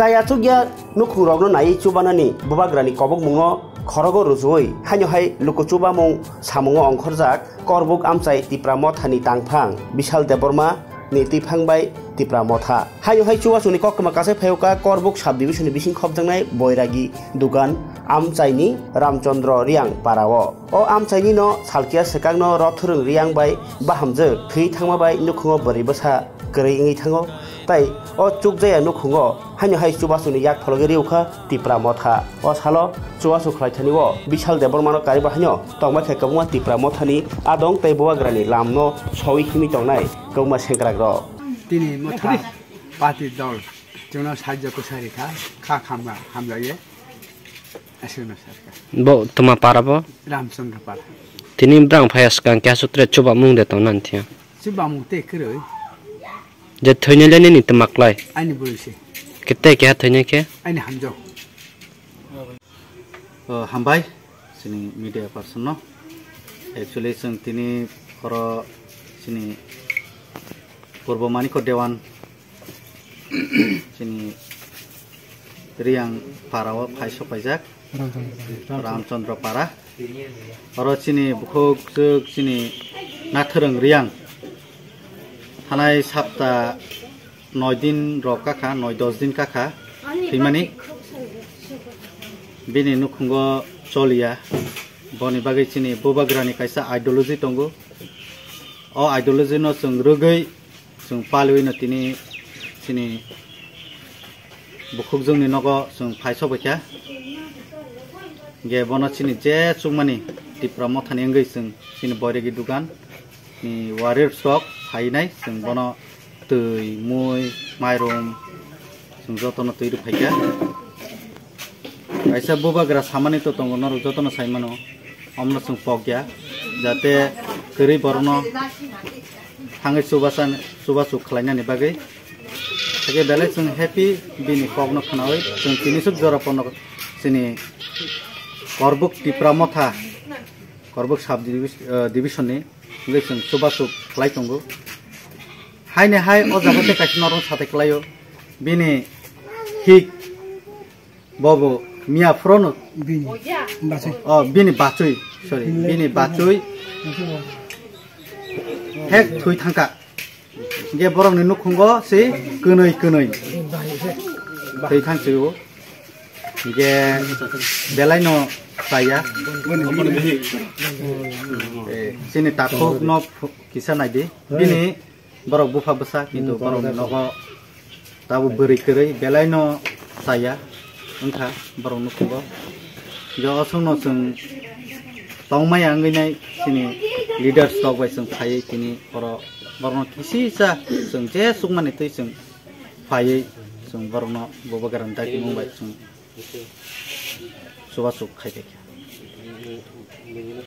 Caya tugia nuku rogno nai cubanani bubagrani kobok mungo khorogo rujui hanyo hai luku cuba mung samungo ongkhorjak korbuk amchai tipra mothani tangphang Bishal Deborma ni tipang bai tipra motha hayo hai chuwa suni kokma kase pheuka korbuk subdivision bising khobjangnai boiragi dugan amchaini Ramchandra riang parao o amchaini no salkia sekangno rothurung riang bai bahamje thei thangma bai nukhungo boribasa korei ngi thango tai o chukjaya nukhungo hanyo hai chuwa suni yak phologe riukha tipra motha o salo chuwa su khlaithani o Bishal Deborma no kariba hanyo tongma khekabwa tipra mothani adong tai bowagrani lamno soi khimi tongnai kawma sengkrak ro Tini motha party dol jona sajja ko sarika kha khamra hamlaye asuna sarka bo tuma parabo Ramchandra para tini brang phayas kan kya sutre chuba mung de tonan thia suba mu te kroi je thoine le ni tamaklai ani bolise kete kya thoine ke ani hamjo hambai sini media person no actually sing tini khoro sini Purbo Maniko Dewan sini riang parawa phaiso paijak Ramchandra para oro sini bukhok sini nathurung riang hanai sapta 9 din rokaka 9-10 din kaka thimani bini nukhungo cholia boni bagai sini bobagrani kaisa ideology tongo o ideology no sung rugai sung palui no tini sini bukhuk jungni nogo sung phaiso bakya ge bono sini je chungmani tipra mothani ngai sung sini boregi dugan ni warrior stock phainai sung bono tui mui mairum sung jotono tui ru phaikya kaisa bobagra samani to tongo no jotono saimano omno sung pogya jate keri borno hangai subasu khlainani bagai thake belai sung happy bini pogno khnawai sung tinisuk jora pono sini korbuk tipra motha korbuk sub division ni ngai sung subasu khlai tongo haine hai o jagate kaisnorong sate klayo bini hik bobo mia frono bini bachui bini bachui sorry bini bachui hek thui thangka ge borong ni nukhungo se kunoi thui thangchu ge belai no saya sini takhok no kisa naidi bini borok bufa basa kintu borok nogo tabu beri kerei belai no saya engka borok nukhungo jo asungno sung tongmai anginai sini leaders stock by sung phai tini oro borno kisi sa sung je sungmani tei sung phai sung borno bobagaran ta ki mumbai sung subasuk khai